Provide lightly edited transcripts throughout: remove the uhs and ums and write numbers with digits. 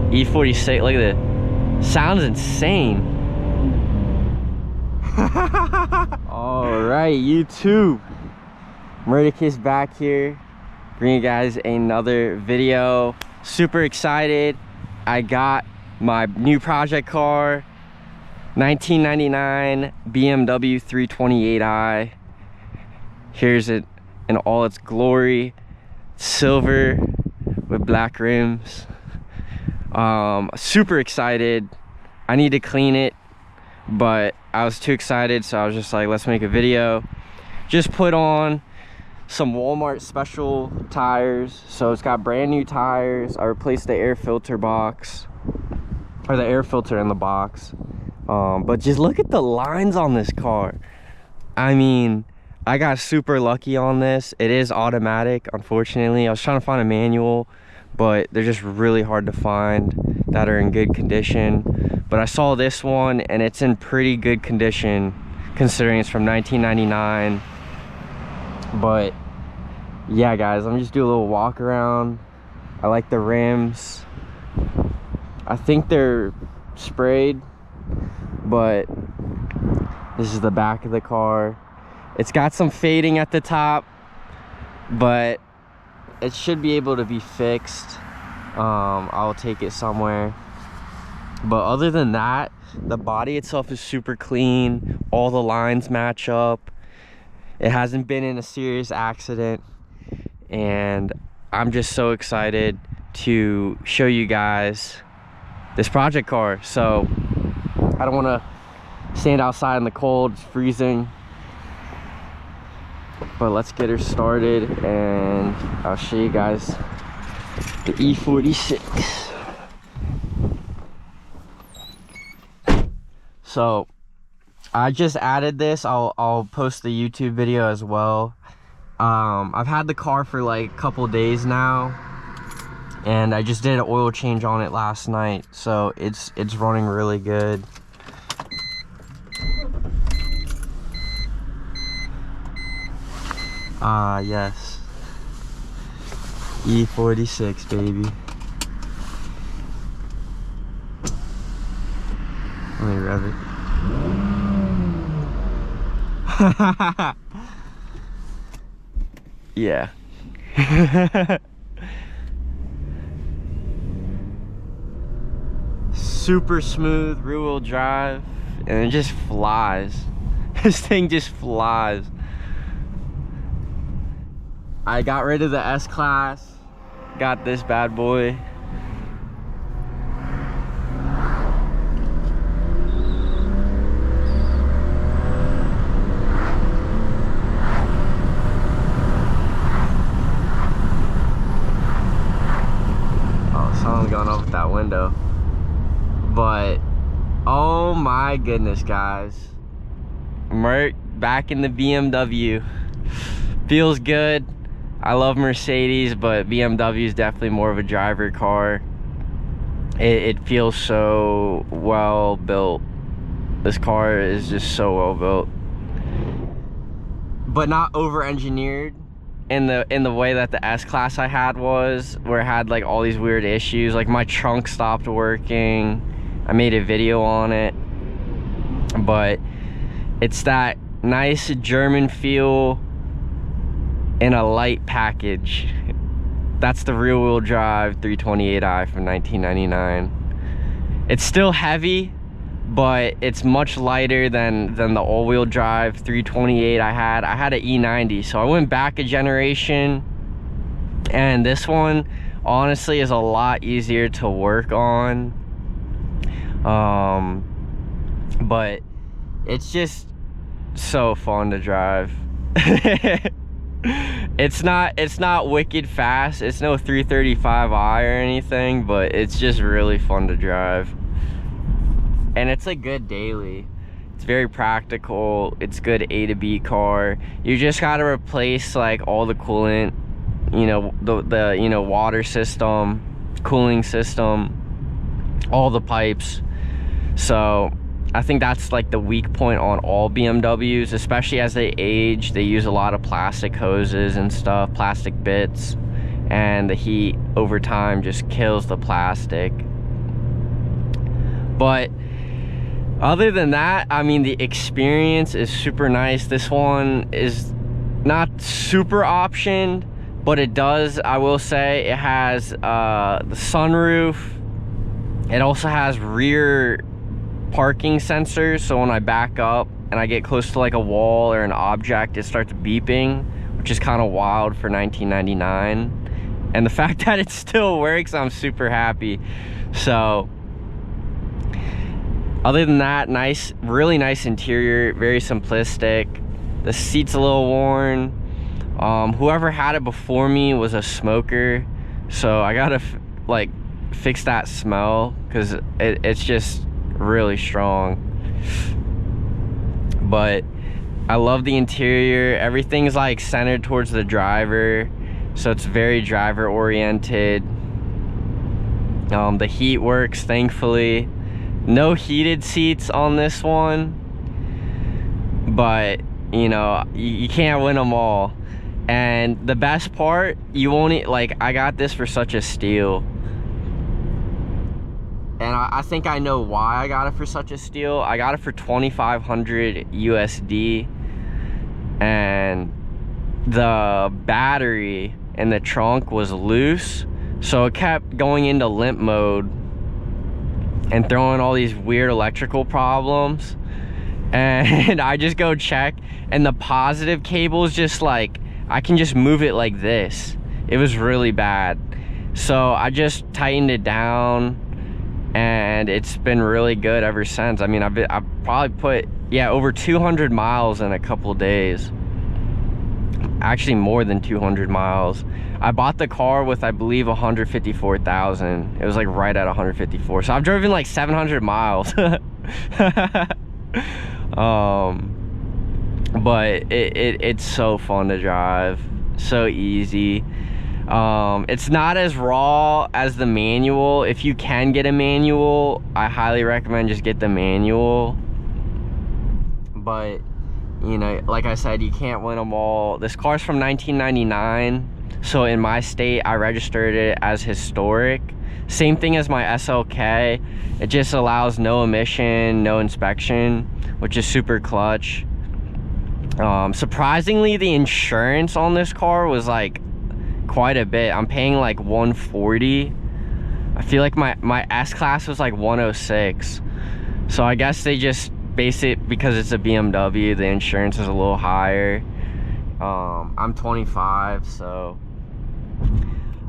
E46, look at the sounds insane. All right, YouTube, Murtacus back here, bringing you guys another video. Super excited. I got my new project car, 1999 BMW 328i. Here's it in all its glory, silver with black rims. Super excited. I need to clean it, but I was too excited, so I was just like, let's make a video. Just put on some Walmart special tires, so it's got brand new tires. I replaced the air filter box, or the air filter in the box. But just look at the lines on this car. I mean, I got super lucky on this. It is automatic, unfortunately. I was trying to find a manual, but they're just really hard to find that are in good condition. But I saw this one and it's in pretty good condition considering it's from 1999. But yeah, guys, let me just do a little walk around. I like the rims. I think they're sprayed, but this is the back of the car. It's got some fading at the top, but it should be able to be fixed. I'll take it somewhere. But other than that, the body itself is super clean. All the lines match up. It hasn't been in a serious accident, and I'm just so excited to show you guys this project car. So I don't want to stand outside in the cold, it's freezing, but let's get her started and I'll show you guys the E46. So I just added this. I'll post the YouTube video as well. I've had the car for like a couple days now, and I just did an oil change on it last night, so it's running really good. Yes, E46, baby. Let me rev it. Yeah. Super smooth rear wheel drive, and it just flies. This thing just flies. I got rid of the S-Class, got this bad boy. Someone's going up that window. But oh my goodness, guys, Mert back in the BMW. Feels good. I love Mercedes, but BMW is definitely more of a driver car. It feels so well built. This car is just so well built, but not over engineered in the way that the S-Class I had was, where it had like all these weird issues. Like my trunk stopped working. I made a video on it, but it's that nice German feel in a light package. That's the rear wheel drive 328i from 1999. It's still heavy, but it's much lighter than the all-wheel drive 328 I had. I had an E90, so I went back a generation, and this one honestly is a lot easier to work on. But it's just so fun to drive. It's not wicked fast. It's no 335i or anything, but it's just really fun to drive. And it's a good daily. It's very practical. It's good A to B car. You just gotta replace like all the coolant, you know, the you know, water system, cooling system, all the pipes. So I think that's like the weak point on all BMWs, especially as they age. They use a lot of plastic hoses and stuff, plastic bits, and the heat over time just kills the plastic. But other than that, I mean, the experience is super nice. This one is not super optioned, but it does, I will say, it has the sunroof. It also has rear parking sensors, so when I back up and I get close to like a wall or an object, it starts beeping, which is kind of wild for 1999. And the fact that it still works, I'm super happy. So other than that, nice, really nice interior, very simplistic. The seat's a little worn. Whoever had it before me was a smoker, so I gotta like fix that smell, because it's just really strong. But I love the interior. Everything's like centered towards the driver, so it's very driver oriented. The heat works, thankfully. No heated seats on this one, but you know, you can't win them all. And the best part, you won't, like, I got this for such a steal. And I think I know why I got it for such a steal. I got it for 2,500 USD, and the battery in the trunk was loose, so it kept going into limp mode and throwing all these weird electrical problems. And I just go check, and the positive cable is just like, I can just move it like this. It was really bad, so I just tightened it down, and it's been really good ever since. I mean, I've probably put, yeah, over 200 miles in a couple days. Actually more than 200 miles. I bought the car with, I believe, 154,000. It was like right at 154, so I've driven like 700 miles. But it's so fun to drive, so easy. It's not as raw as the manual. If you can get a manual, I highly recommend just get the manual. But you know, like I said, you can't win them all. This car's from 1999, so in my state I registered it as historic. Same thing as my SLK. It just allows no emission, no inspection, which is super clutch. Surprisingly, the insurance on this car was like quite a bit. I'm paying like 140. I feel like my S-Class was like 106. So I guess they just base it because it's a BMW, the insurance is a little higher. I'm 25, so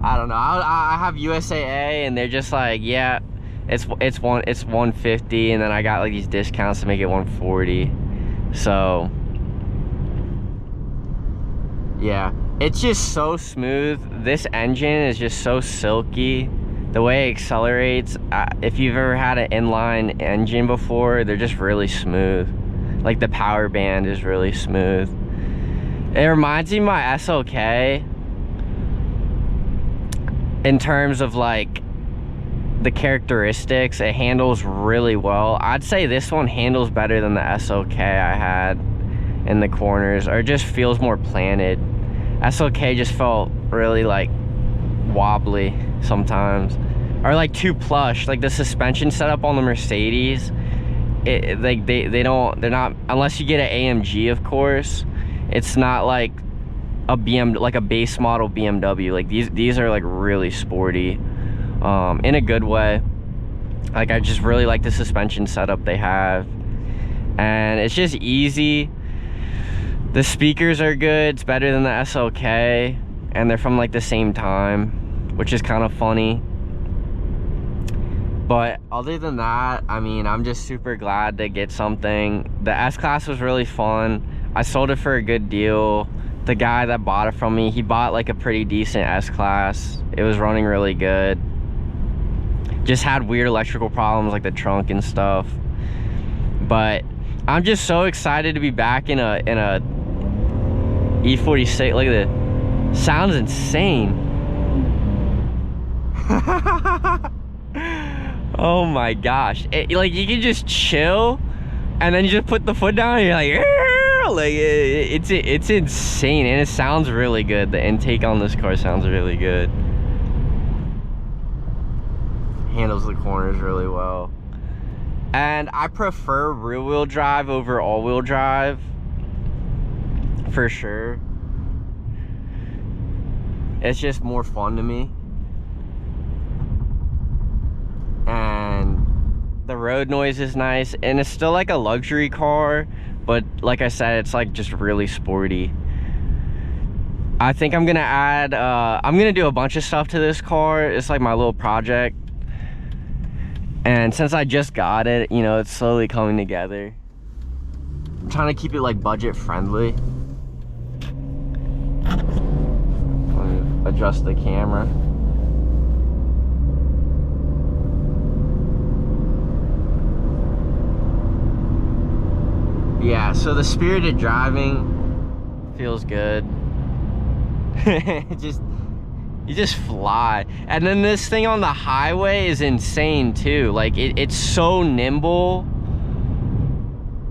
I don't know. I have USAA, and they're just like, yeah, it's 150, and then I got like these discounts to make it 140. So yeah, it's just so smooth. This engine is just so silky. The way it accelerates, if you've ever had an inline engine before, they're just really smooth. Like the power band is really smooth. It reminds me of my SLK in terms of like the characteristics. It handles really well. I'd say this one handles better than the SLK I had in the corners, or it just feels more planted. SLK just felt really like wobbly sometimes, or like too plush. Like the suspension setup on the Mercedes, they're not, unless you get an AMG, of course, it's not like a like a base model BMW. Like these are like really sporty, in a good way. Like I just really like the suspension setup they have, and it's just easy. The speakers are good. It's better than the SLK, and they're from like the same time, which is kind of funny. But other than that, I mean, I'm just super glad to get something. The S-Class was really fun. I sold it for a good deal. The guy that bought it from me, he bought like a pretty decent S-Class. It was running really good. Just had weird electrical problems like the trunk and stuff. But I'm just so excited to be back in a E46. Look at that. Sounds insane. Oh my gosh. Like you can just chill, and then you just put the foot down and you're like it's insane, and it sounds really good. The intake on this car sounds really good. Handles the corners really well. And I prefer rear-wheel drive over all-wheel drive, for sure. It's just more fun to me. And the road noise is nice, and it's still like a luxury car, but like I said, it's like just really sporty. I think I'm gonna add, I'm gonna do a bunch of stuff to this car. It's like my little project. And since I just got it, you know, it's slowly coming together. I'm trying to keep it like budget friendly. Let me adjust the camera. Yeah, so the spirited driving feels good. You just fly. And then this thing on the highway is insane too. Like it's so nimble.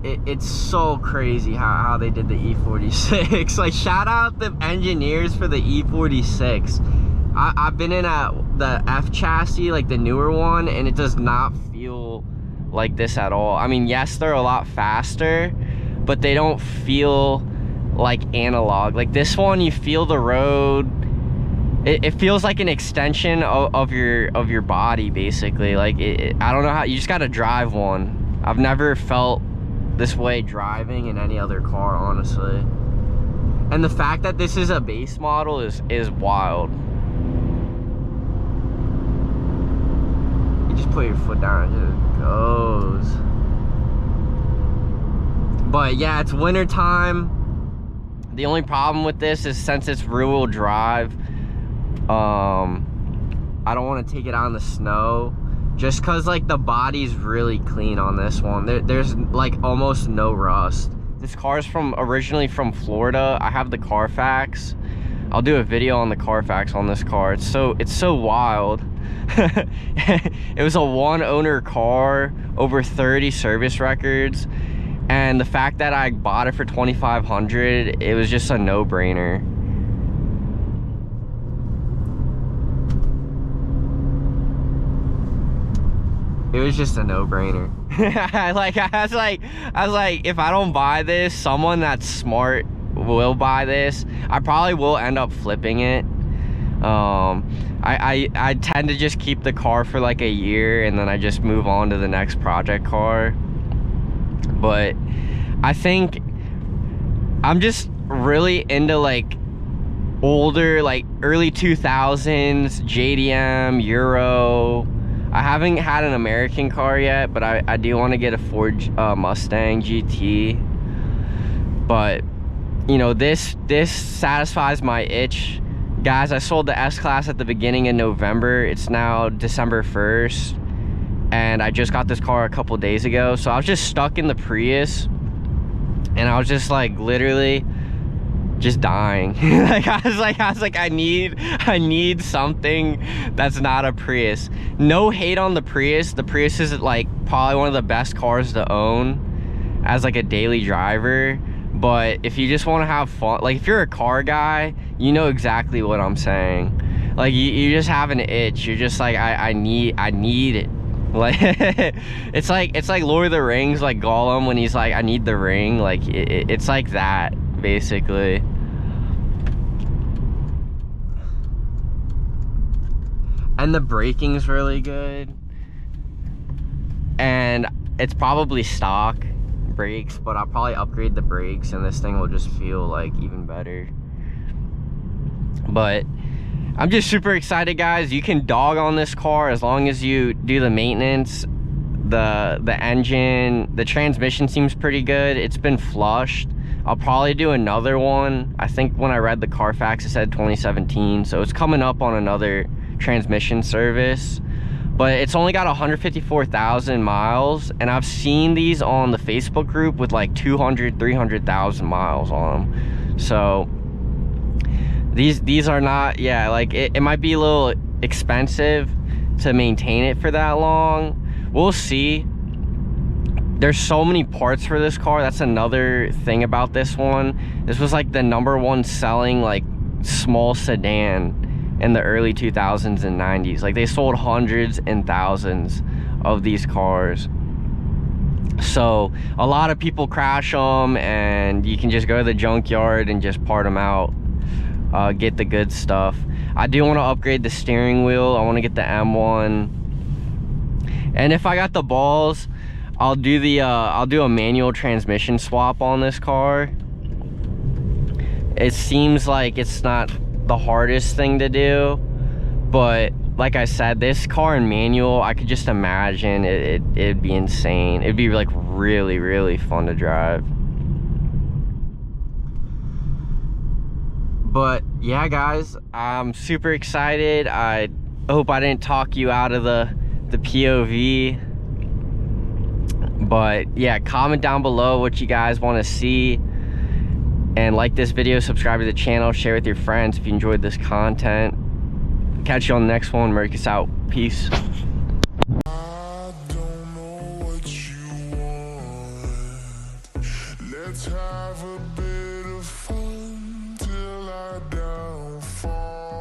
It's so crazy how they did the E46. Like, shout out the engineers for the E46. I've been in the F chassis, like the newer one, and it does not feel like this at all. I mean, yes, they're a lot faster, but they don't feel like analog. Like this one, you feel the road. It feels like an extension of your body, basically. Like I don't know how, you just gotta drive one. I've never felt this way driving in any other car, honestly. And the fact that this is a base model is wild. You just put your foot down, it just goes. But yeah, it's winter time. The only problem with this is, since it's rear-wheel drive, I don't want to take it out in the snow, just cause like the body's really clean on this one. There's like almost no rust. This car's originally from Florida. I have the Carfax. I'll do a video on the Carfax on this car. It's so wild. It was a one owner car, over 30 service records, and the fact that I bought it for $2,500, it was just a no-brainer. It was just a no-brainer. I was like, if I don't buy this, someone that's smart will buy this. I probably will end up flipping it. I tend to just keep the car for like a year, and then I just move on to the next project car. But I think I'm just really into like older, like early 2000s JDM, Euro. I haven't had an American car yet, but I do want to get a Ford Mustang GT. But you know, this satisfies my itch. Guys, I sold the S-Class at the beginning of November. It's now December 1st, and I just got this car a couple days ago. So I was just stuck in the Prius, and I was just like literally just dying. I was like, I need something that's not a Prius. No hate on the Prius. The Prius is like probably one of the best cars to own as like a daily driver. But if you just want to have fun, like if you're a car guy, you know exactly what I'm saying. Like you just have an itch. You're just like, I need it. Like it's like Lord of the Rings, like Gollum when he's like, I need the ring. Like it's like that basically. And the braking's really good, and it's probably stock brakes, but I'll probably upgrade the brakes and this thing will just feel like even better. But I'm just super excited, guys. You can dog on this car as long as you do the maintenance. The engine, the transmission seems pretty good. It's been flushed. I'll probably do another one. I think when I read the Carfax, it said 2017, so it's coming up on another transmission service. But it's only got 154,000 miles, and I've seen these on the Facebook group with like 200, 300,000 miles on them. So these are not, yeah, like it might be a little expensive to maintain it for that long. We'll see. There's so many parts for this car. That's another thing about this one. This was like the #1 selling like small sedan in the early 2000s and 90s. Like they sold hundreds and thousands of these cars. So a lot of people crash them, and you can just go to the junkyard and just part them out, get the good stuff. I do want to upgrade the steering wheel. I want to get the M1, and if I got the balls, I'll do a manual transmission swap on this car. It seems like it's not the hardest thing to do, but like I said, this car in manual, I could just imagine it'd be insane. It'd be like really fun to drive. But yeah, guys, I'm super excited. I hope I didn't talk you out of the POV. But yeah, comment down below what you guys want to see, and like this video, subscribe to the channel, share with your friends if you enjoyed this content. Catch you on the next one. Murtacus out. Peace. I don't know what you want. Let's have a bit of fun.